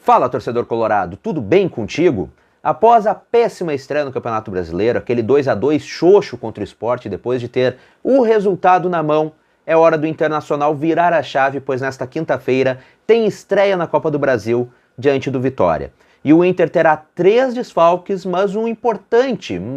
Fala, torcedor colorado, tudo bem contigo? Após a péssima estreia no Campeonato Brasileiro, aquele 2-2 xoxo contra o Sport, depois de ter o resultado na mão, é hora do Internacional virar a chave, pois nesta quinta-feira tem estreia na Copa do Brasil diante do Vitória. E o Inter terá 3 desfalques, mas um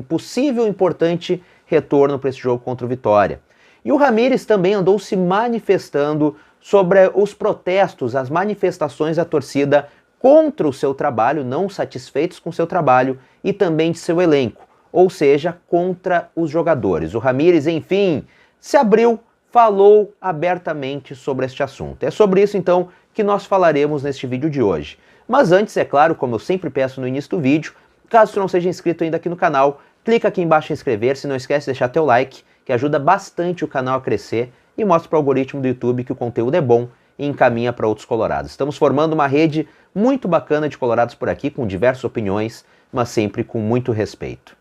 possível importante retorno para esse jogo contra o Vitória. E o Ramires também andou se manifestando sobre os protestos, as manifestações da torcida contra o seu trabalho, não satisfeitos com o seu trabalho e também de seu elenco, ou seja, contra os jogadores. O Ramires, enfim, se abriu, falou abertamente sobre este assunto. É sobre isso, então, que nós falaremos neste vídeo de hoje. Mas antes, é claro, como eu sempre peço no início do vídeo, caso você não seja inscrito ainda aqui no canal, clica aqui embaixo em inscrever-se, não esquece de deixar teu like, que ajuda bastante o canal a crescer e mostra para o algoritmo do YouTube que o conteúdo é bom e encaminha para outros colorados. Estamos formando uma rede muito bacana de colorados por aqui, com diversas opiniões, mas sempre com muito respeito.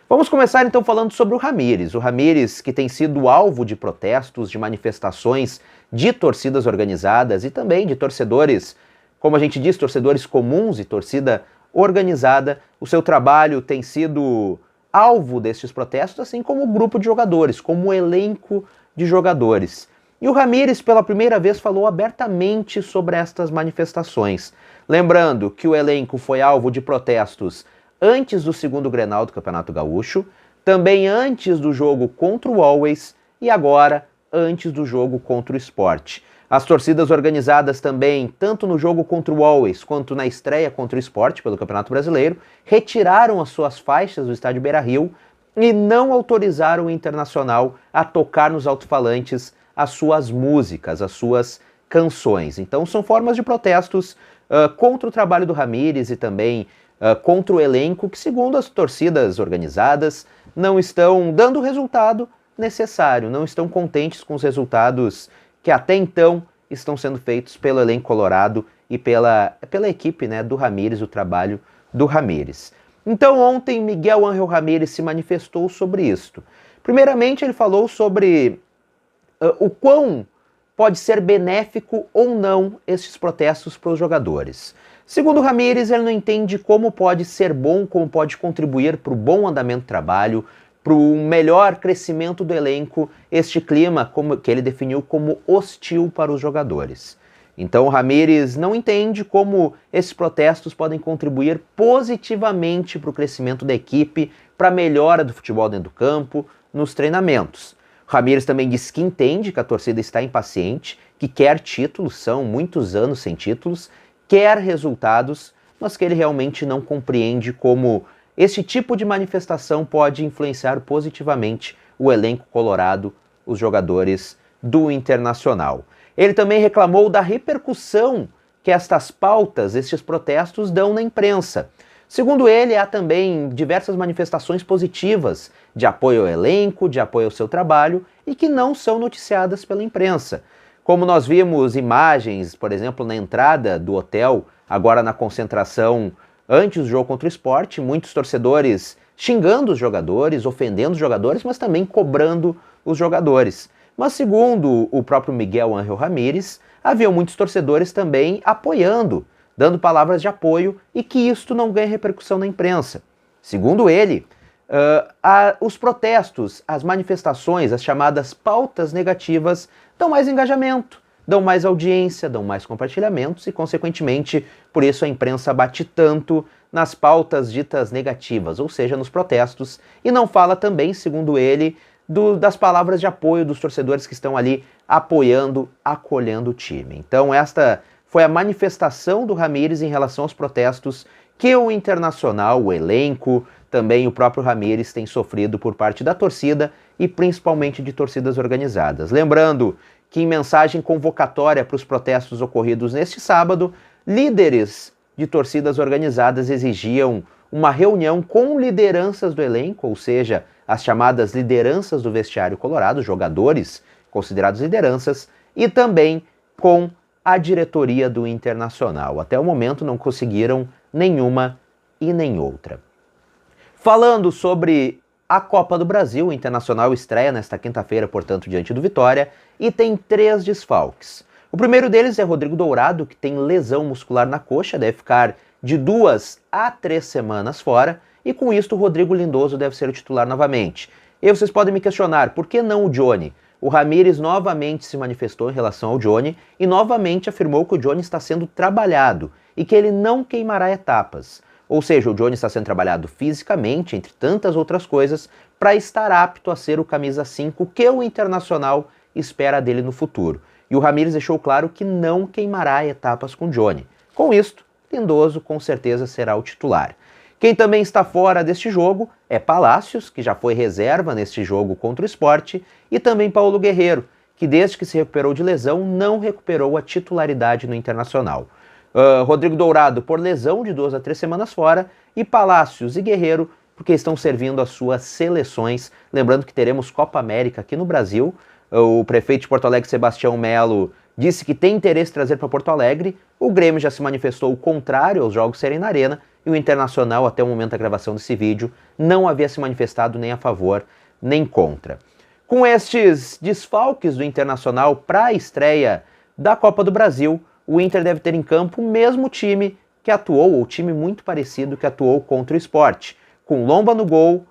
Vamos começar então falando sobre o Ramires. O Ramires, que tem sido alvo de protestos, de manifestações de torcidas organizadas e também de torcedores, como a gente diz, torcedores comuns e torcida organizada. O seu trabalho tem sido alvo destes protestos, assim como o grupo de jogadores, como o elenco de jogadores. E o Ramires, pela primeira vez, falou abertamente sobre estas manifestações. Lembrando que o elenco foi alvo de protestos antes do segundo Grenal do Campeonato Gaúcho, também antes do jogo contra o Always e agora antes do jogo contra o Sport. As torcidas organizadas também, tanto no jogo contra o Always quanto na estreia contra o Sport pelo Campeonato Brasileiro, retiraram as suas faixas do estádio Beira-Rio e não autorizaram o Internacional a tocar nos alto-falantes as suas músicas, as suas canções. Então são formas de protestos contra o trabalho do Ramires e também contra o elenco que, segundo as torcidas organizadas, não estão dando o resultado necessário, não estão contentes com os resultados que até então estão sendo feitos pelo elenco colorado e pela equipe, né, do Ramires, o trabalho do Ramires. Então ontem Miguel Ángel Ramírez se manifestou sobre isto. Primeiramente ele falou sobre o quão pode ser benéfico ou não estes protestos para os jogadores. Segundo Ramírez, ele não entende como pode ser bom, como pode contribuir para o bom andamento do trabalho, para o melhor crescimento do elenco, este clima que ele definiu como hostil para os jogadores. Então o Ramírez não entende como esses protestos podem contribuir positivamente para o crescimento da equipe, para a melhora do futebol dentro do campo, nos treinamentos. O Ramírez também diz que entende que a torcida está impaciente, que quer títulos, são muitos anos sem títulos, quer resultados, mas que ele realmente não compreende como este tipo de manifestação pode influenciar positivamente o elenco colorado, os jogadores do Internacional. Ele também reclamou da repercussão que estas pautas, estes protestos dão na imprensa. Segundo ele, há também diversas manifestações positivas de apoio ao elenco, de apoio ao seu trabalho e que não são noticiadas pela imprensa. Como nós vimos imagens, por exemplo, na entrada do hotel, agora na concentração antes do jogo contra o Sport, muitos torcedores xingando os jogadores, ofendendo os jogadores, mas também cobrando os jogadores. Mas segundo o próprio Miguel Ángel Ramírez, havia muitos torcedores também apoiando, dando palavras de apoio e que isto não ganha repercussão na imprensa. Segundo ele, os protestos, as manifestações, as chamadas pautas negativas dão mais engajamento, dão mais audiência, dão mais compartilhamentos e, consequentemente, por isso a imprensa bate tanto nas pautas ditas negativas, ou seja, nos protestos, e não fala também, segundo ele, das palavras de apoio dos torcedores que estão ali apoiando, acolhendo o time. Então esta foi a manifestação do Ramírez em relação aos protestos que o Internacional, o elenco, também o próprio Ramírez tem sofrido por parte da torcida e principalmente de torcidas organizadas. Lembrando que em mensagem convocatória para os protestos ocorridos neste sábado, líderes de torcidas organizadas exigiam uma reunião com lideranças do elenco, ou seja, as chamadas lideranças do vestiário colorado, jogadores considerados lideranças, e também com a diretoria do Internacional. Até o momento não conseguiram nenhuma e nem outra. Falando sobre a Copa do Brasil, o Internacional estreia nesta quinta-feira, portanto, diante do Vitória, e tem 3 desfalques. O primeiro deles é Rodrigo Dourado, que tem lesão muscular na coxa, deve ficar de 2 a 3 semanas fora, e com isso o Rodrigo Lindoso deve ser o titular novamente. E vocês podem me questionar, por que não o Johnny? O Ramires novamente se manifestou em relação ao Johnny e novamente afirmou que o Johnny está sendo trabalhado e que ele não queimará etapas. Ou seja, o Johnny está sendo trabalhado fisicamente, entre tantas outras coisas, para estar apto a ser o camisa 5 que o Internacional espera dele no futuro. E o Ramires deixou claro que não queimará etapas com o Johnny. Com isto, Lindoso com certeza será o titular. Quem também está fora deste jogo é Palácios, que já foi reserva neste jogo contra o Sport, e também Paulo Guerreiro, que desde que se recuperou de lesão não recuperou a titularidade no Internacional. Rodrigo Dourado por lesão de 2 a 3 semanas fora, e Palácios e Guerreiro porque estão servindo as suas seleções. Lembrando que teremos Copa América aqui no Brasil. O prefeito de Porto Alegre, Sebastião Melo, disse que tem interesse em trazer para Porto Alegre. O Grêmio já se manifestou o contrário aos jogos serem na Arena, e o Internacional, até o momento da gravação desse vídeo, não havia se manifestado nem a favor nem contra. Com estes desfalques do Internacional para a estreia da Copa do Brasil, o Inter deve ter em campo o mesmo time que atuou, ou time muito parecido que atuou contra o Sport, com Lomba no gol,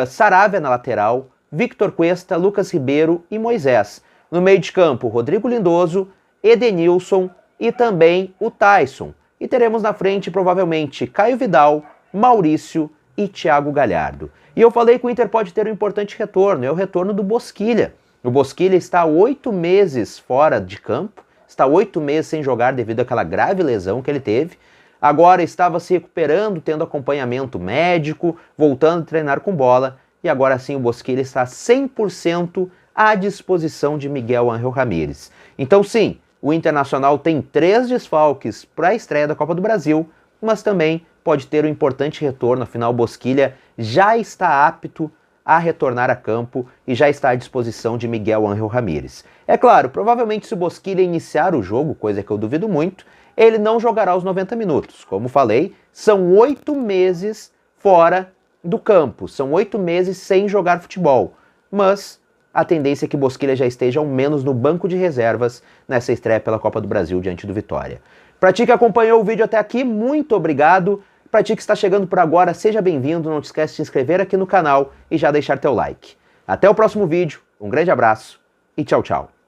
Saravia na lateral, Victor Cuesta, Lucas Ribeiro e Moisés. No meio de campo, Rodrigo Lindoso, Edenilson e também o Tyson. E teremos na frente, provavelmente, Caio Vidal, Maurício e Thiago Galhardo. E eu falei que o Inter pode ter um importante retorno, é o retorno do Bosquilha. O Bosquilha está há 8 meses fora de campo, está 8 meses sem jogar devido àquela grave lesão que ele teve. Agora estava se recuperando, tendo acompanhamento médico, voltando a treinar com bola. E agora sim o Bosquilha está 100% à disposição de Miguel Ángel Ramírez. Então sim, o Internacional tem 3 desfalques para a estreia da Copa do Brasil, mas também pode ter um importante retorno, afinal o Bosquilha já está apto a retornar a campo e já está à disposição de Miguel Ángel Ramírez. É claro, provavelmente se o Bosquilha iniciar o jogo, coisa que eu duvido muito, ele não jogará os 90 minutos. Como falei, são 8 meses fora do campo, são 8 meses sem jogar futebol, mas a tendência é que Bosquilha já esteja ao menos no banco de reservas nessa estreia pela Copa do Brasil diante do Vitória. Para ti que acompanhou o vídeo até aqui, muito obrigado. Para ti que está chegando por agora, seja bem-vindo, não te esquece de se inscrever aqui no canal e já deixar teu like. Até o próximo vídeo, um grande abraço e tchau, tchau.